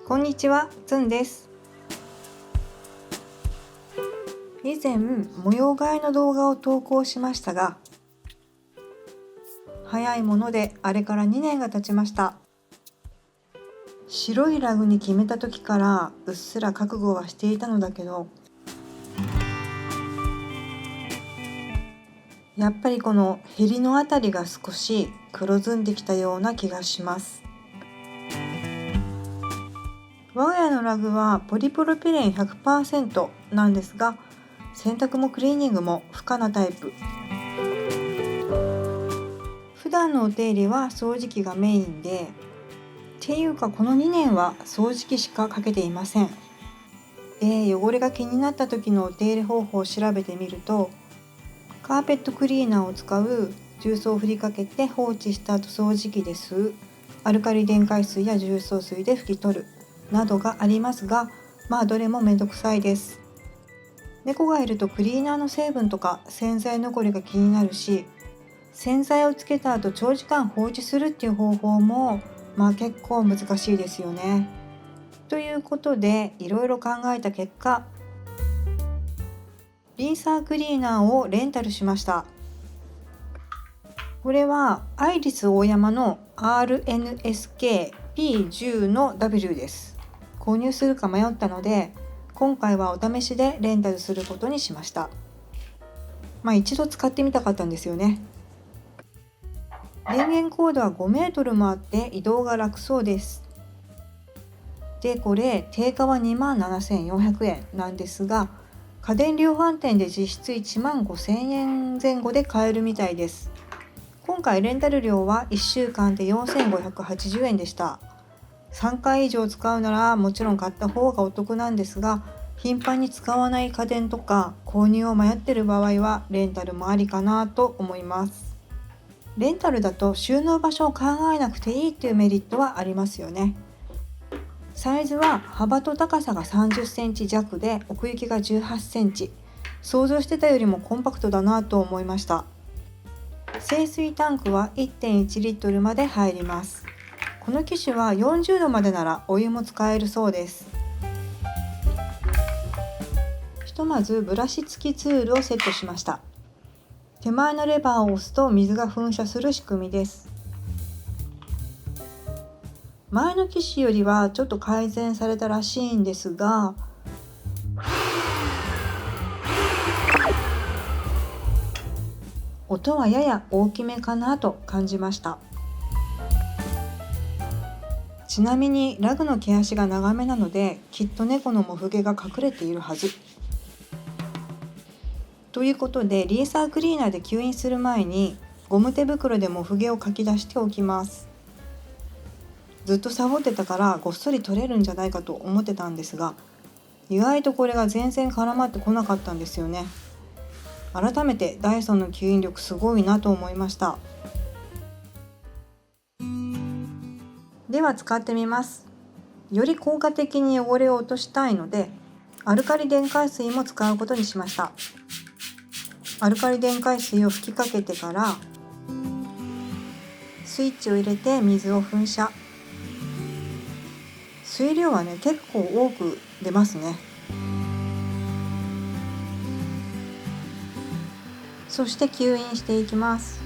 こんにちは、つんです。以前、模様替えの動画を投稿しましたが、早いものであれから2年が経ちました。白いラグに決めた時からうっすら覚悟はしていたのだけど、やっぱりこの襟のあたりが少し黒ずんできたような気がします。我が家のラグはポリプロピレン 100% なんですが、洗濯もクリーニングも不可なタイプ。普段のお手入れは掃除機がメインで、っていうかこの2年は掃除機しかかけていません。で、汚れが気になった時のお手入れ方法を調べてみると、カーペットクリーナーを使う、重曹を振りかけて放置した後掃除機で吸う、アルカリ電解水や重曹水で拭き取るなどがありますが、どれもめんどくさいです。猫がいるとクリーナーの成分とか洗剤残りが気になるし、洗剤をつけた後長時間放置するっていう方法も結構難しいですよね。ということでいろいろ考えた結果、リンサークリーナーをレンタルしました。これはアイリスオーヤマの RNSK-P10 の W です。購入するか迷ったので、今回はお試しでレンタルすることにしました。一度使ってみたかったんですよね。電源コードは5メートルもあって移動が楽そうです。で、これ定価は27,400円なんですが、家電量販店で実質15,000円前後で買えるみたいです。今回レンタル料は1週間で4,580円でした。3回以上使うならもちろん買った方がお得なんですが、頻繁に使わない家電とか購入を迷っている場合はレンタルもありかなと思います。レンタルだと収納場所を考えなくていいっていうメリットはありますよね。サイズは幅と高さが30センチ弱で奥行きが18センチ。想像してたよりもコンパクトだなと思いました。清水タンクは 1.1 リットルまで入ります。この機種は40度までならお湯も使えるそうです。ひとまずブラシ付きツールをセットしました。手前のレバーを押すと水が噴射する仕組みです。前の機種よりはちょっと改善されたらしいんですが、音はやや大きめかなと感じました。ちなみにラグの毛足が長めなので、きっと猫のモフ毛が隠れているはず。ということで、リンサークリーナーで吸引する前にゴム手袋でモフ毛をかき出しておきます。ずっとサボってたからごっそり取れるんじゃないかと思ってたんですが、意外とこれが全然絡まってこなかったんですよね。改めてダイソンの吸引力すごいなと思いました。では使ってみます。より効果的に汚れを落としたいので、アルカリ電解水も使うことにしました。アルカリ電解水を吹きかけてからスイッチを入れて水を噴射。水量は結構多く出ますね。そして吸引していきます。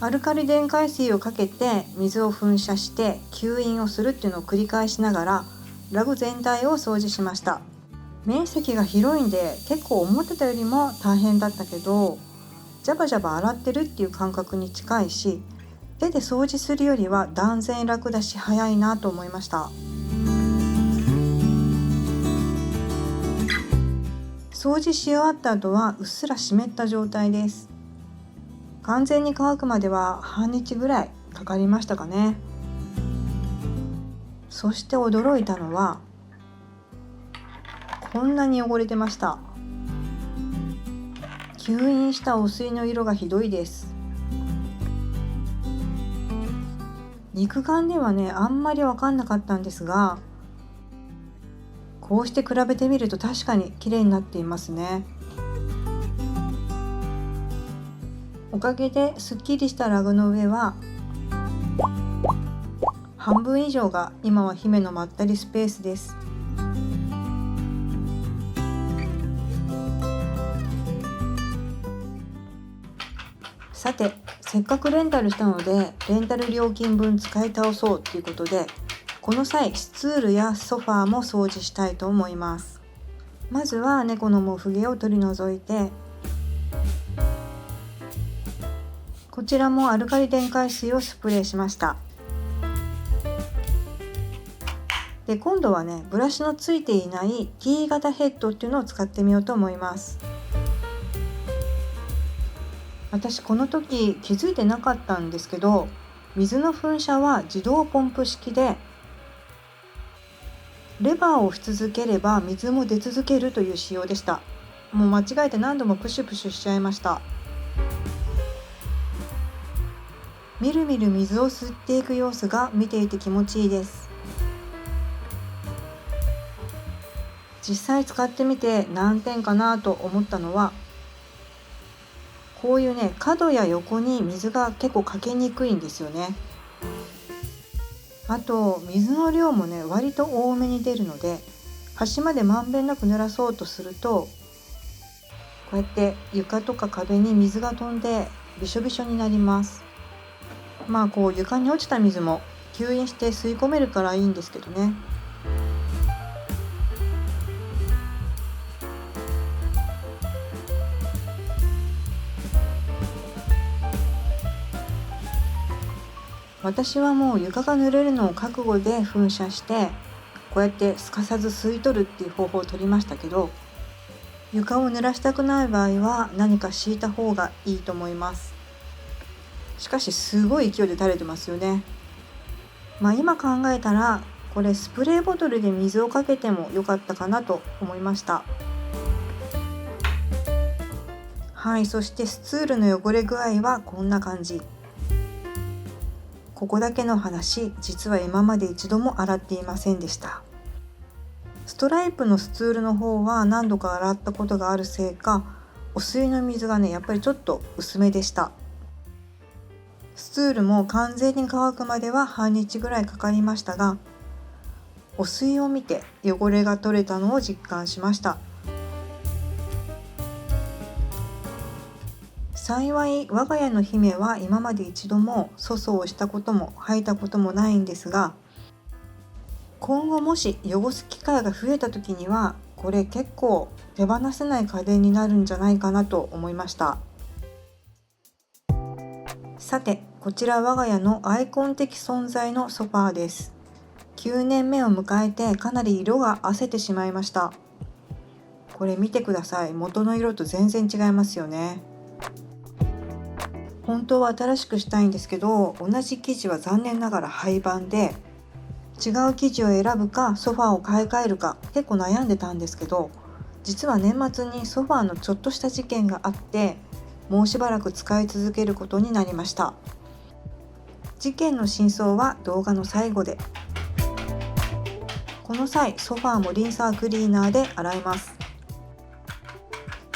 アルカリ電解水をかけて水を噴射して吸引をするっていうのを繰り返しながらラグ全体を掃除しました。面積が広いんで結構思ってたよりも大変だったけど、ジャバジャバ洗ってるっていう感覚に近いし、手で掃除するよりは断然楽だし早いなと思いました。掃除し終わった後はうっすら湿った状態です。完全に乾くまでは半日ぐらいかかりましたかね。そして驚いたのは、こんなに汚れてました。吸引したお水の色がひどいです。肉眼ではあんまり分かんなかったんですが、こうして比べてみると確かに綺麗になっていますね。おかげですっきりしたラグの上は半分以上が今は姫のまったりスペースです。さて、せっかくレンタルしたのでレンタル料金分使い倒そうということで、この際スツールやソファーも掃除したいと思います。まずは猫のモフ毛を取り除いて、こちらもアルカリ電解水をスプレーしました。で、今度はね、ブラシのついていない T 型ヘッドっていうのを使ってみようと思います。私この時気づいてなかったんですけど、水の噴射は自動ポンプ式で、レバーを押し続ければ水も出続けるという仕様でした。もう間違えて何度もプシュプシュしちゃいました。みるみる水を吸っていく様子が見ていて気持ちいいです。実際使ってみて何点かなと思ったのは、こういうね、角や横に水が結構かけにくいんですよね。あと水の量もね、割と多めに出るので、端までまんべんなく濡らそうとすると、こうやって床とか壁に水が飛んでびしょびしょになります。こう床に落ちた水も吸引して吸い込めるからいいんですけどね。私はもう床が濡れるのを覚悟で噴射して、こうやってすかさず吸い取るっていう方法を取りましたけど、床を濡らしたくない場合は何か敷いた方がいいと思います。しかしすごい勢いで垂れてますよね。今考えたら、これスプレーボトルで水をかけても良かったかなと思いました。はい、そしてスツールの汚れ具合はこんな感じ。ここだけの話、実は今まで一度も洗っていませんでした。ストライプのスツールの方は何度か洗ったことがあるせいか、お水の水がね、やっぱりちょっと薄めでした。スツールも完全に乾くまでは半日ぐらいかかりましたが、お水を見て汚れが取れたのを実感しました。幸い我が家の姫は今まで一度も粗相をしたことも吐いたこともないんですが、今後もし汚す機会が増えた時には、これ結構手放せない家電になるんじゃないかなと思いました。さて、こちら我が家のアイコン的存在のソファーです。9年目を迎えてかなり色が褪せてしまいました。これ見てください。元の色と全然違いますよね。本当は新しくしたいんですけど、同じ生地は残念ながら廃盤で、違う生地を選ぶかソファーを買い替えるか結構悩んでたんですけど、実は年末にソファーのちょっとした事件があって、もうしばらく使い続けることになりました。事件の真相は動画の最後で。この際ソファーもリンサークリーナーで洗います。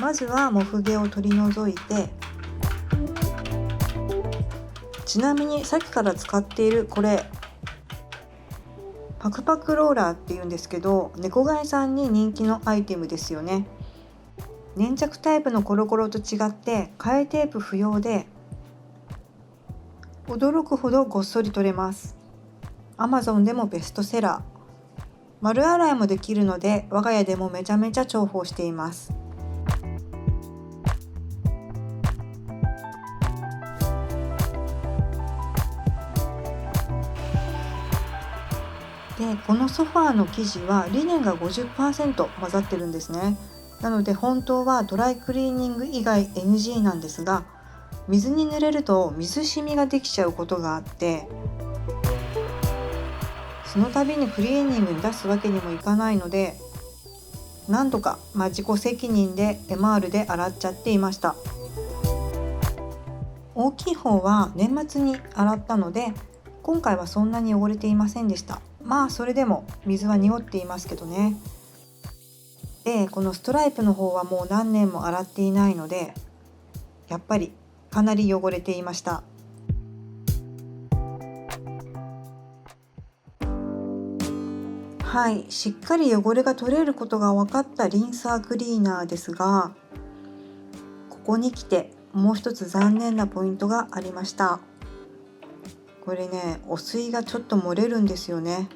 まずはモフ毛を取り除いて、ちなみにさっきから使っているこれパクパクローラーっていうんですけど、猫飼いさんに人気のアイテムですよね。粘着タイプのコロコロと違って替えテープ不要で、驚くほどごっそり取れます。 Amazon でもベストセラー。丸洗いもできるので我が家でもめちゃめちゃ重宝しています。で、このソファーの生地はリネンが 50% 混ざってるんですね。なので本当はドライクリーニング以外 NG なんですが、水に濡れると水しみができちゃうことがあって、その度にクリーニングに出すわけにもいかないので、なんとか、自己責任でエマールで洗っちゃっていました。大きい方は年末に洗ったので、今回はそんなに汚れていませんでした。それでも水は濁っていますけどね。で、このストライプの方はもう何年も洗っていないので、やっぱりかなり汚れていました。はい、しっかり汚れが取れることが分かったリンサークリーナーですが、ここに来てもう一つ残念なポイントがありました。これね、汚水がちょっと漏れるんですよね。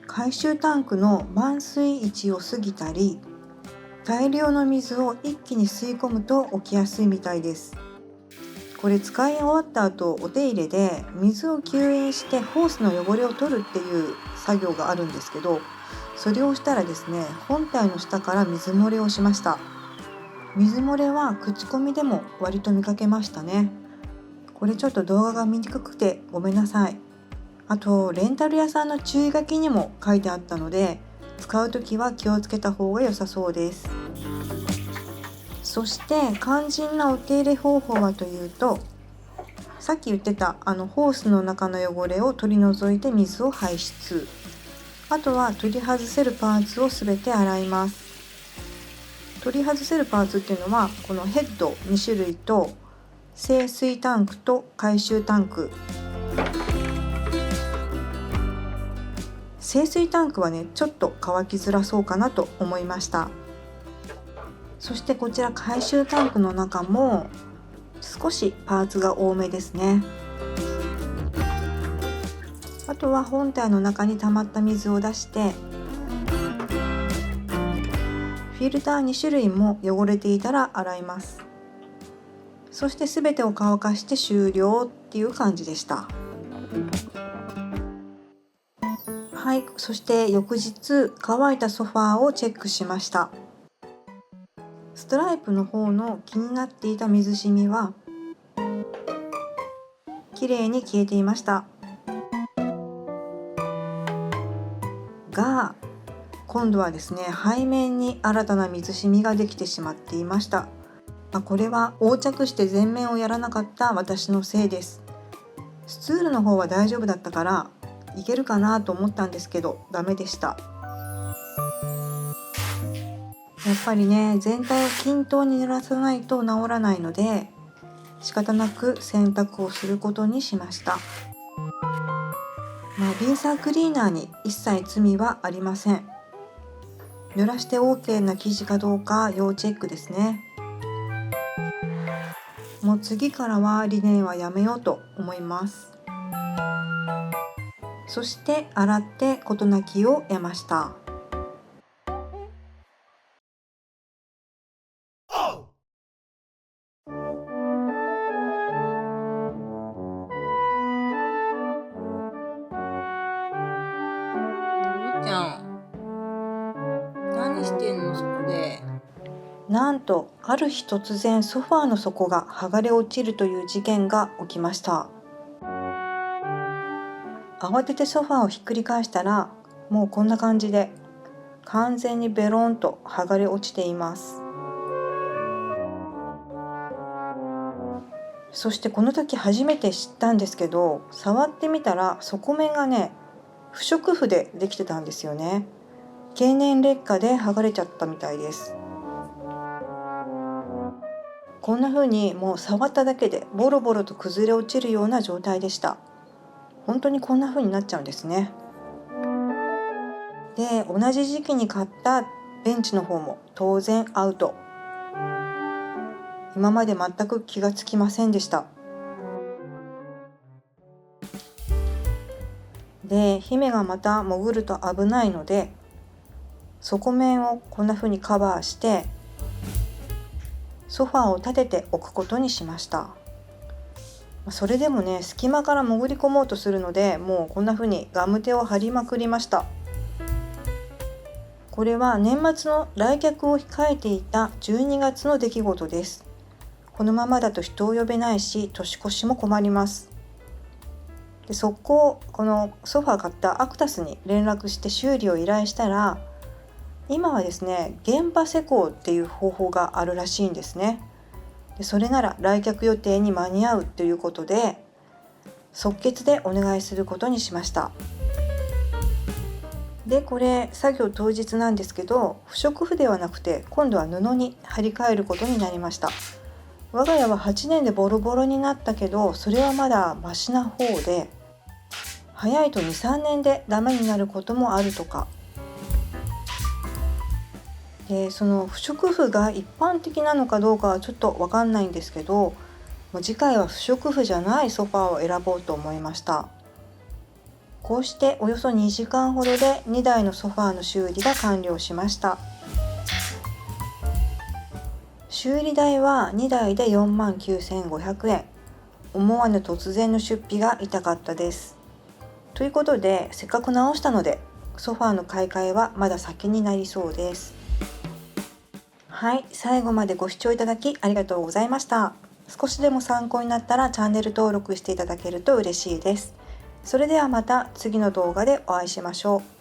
回収タンクの満水位置を過ぎたり、大量の水を一気に吸い込むと起きやすいみたいです。これ使い終わった後、お手入れで水を吸引してホースの汚れを取るっていう作業があるんですけど、それをしたらですね、本体の下から水漏れをしました。水漏れは口コミでも割と見かけましたね。これちょっと動画が見にくくてごめんなさい。あとレンタル屋さんの注意書きにも書いてあったので、使うときは気をつけた方が良さそうです。そして肝心なお手入れ方法はというと、さっき言ってたホースの中の汚れを取り除いて水を排出。あとは取り外せるパーツをすべて洗います。取り外せるパーツっていうのはこのヘッド2種類と清水タンクと回収タンク。清水タンクはね、ちょっと乾きづらそうかなと思いました。そしてこちら回収タンクの中も少しパーツが多めですね。あとは本体の中に溜まった水を出して、フィルター2種類も汚れていたら洗います。そして全てを乾かして終了っていう感じでした。はい、そして翌日乾いたソファーをチェックしました。ストライプの方の気になっていた水しみは綺麗に消えていました。が今度はですね、背面に新たな水しみができてしまっていました。これは横着して前面をやらなかった私のせいです。スツールの方は大丈夫だったからいけるかなと思ったんですけど、ダメでした。やっぱりね、全体を均等に濡らさないと治らないので、仕方なく洗濯をすることにしました。リンサークリーナーに一切罪はありません。濡らして OK な生地かどうか要チェックですね。もう次からはリネンはやめようと思います。そして洗って事なきを得ました。ちゃん、何してんのそこで。なんとある日突然ソファーの底が剥がれ落ちるという事件が起きました。慌ててソファーをひっくり返したら、もうこんな感じで完全にベロンと剥がれ落ちています。そしてこの時初めて知ったんですけど、触ってみたら底面がね、不織布でできてたんですよね。経年劣化で剥がれちゃったみたいです。こんな風にもう触っただけでボロボロと崩れ落ちるような状態でした。本当にこんな風になっちゃうんですね。で、同じ時期に買ったベンチの方も当然アウト。今まで全く気がつきませんでした。で、姫がまた潜ると危ないので、底面をこんな風にカバーしてソファーを立てておくことにしました。それでもね、隙間から潜り込もうとするので、もうこんな風にガムテを貼りまくりました。これは年末の来客を控えていた12月の出来事です。このままだと人を呼べないし、年越しも困ります。で、速攻このソファー買ったアクタスに連絡して修理を依頼したら、今はですね、現場施工っていう方法があるらしいんですね。で、それなら来客予定に間に合うということで、即決でお願いすることにしました。で、これ作業当日なんですけど、不織布ではなくて今度は布に張り替えることになりました。我が家は8年でボロボロになったけど、それはまだマシな方で、早いと 2,3 年でダメになることもあるとか。でその不織布が一般的なのかどうかはちょっとわかんないんですけど、もう次回は不織布じゃないソファーを選ぼうと思いました。こうしておよそ2時間ほどで2台のソファーの修理が完了しました。修理代は2台で49,500円。思わぬ突然の出費が痛かったです。ということで、せっかく直したのでソファーの買い替えはまだ先になりそうです。はい、最後までご視聴いただきありがとうございました。少しでも参考になったらチャンネル登録していただけると嬉しいです。それではまた次の動画でお会いしましょう。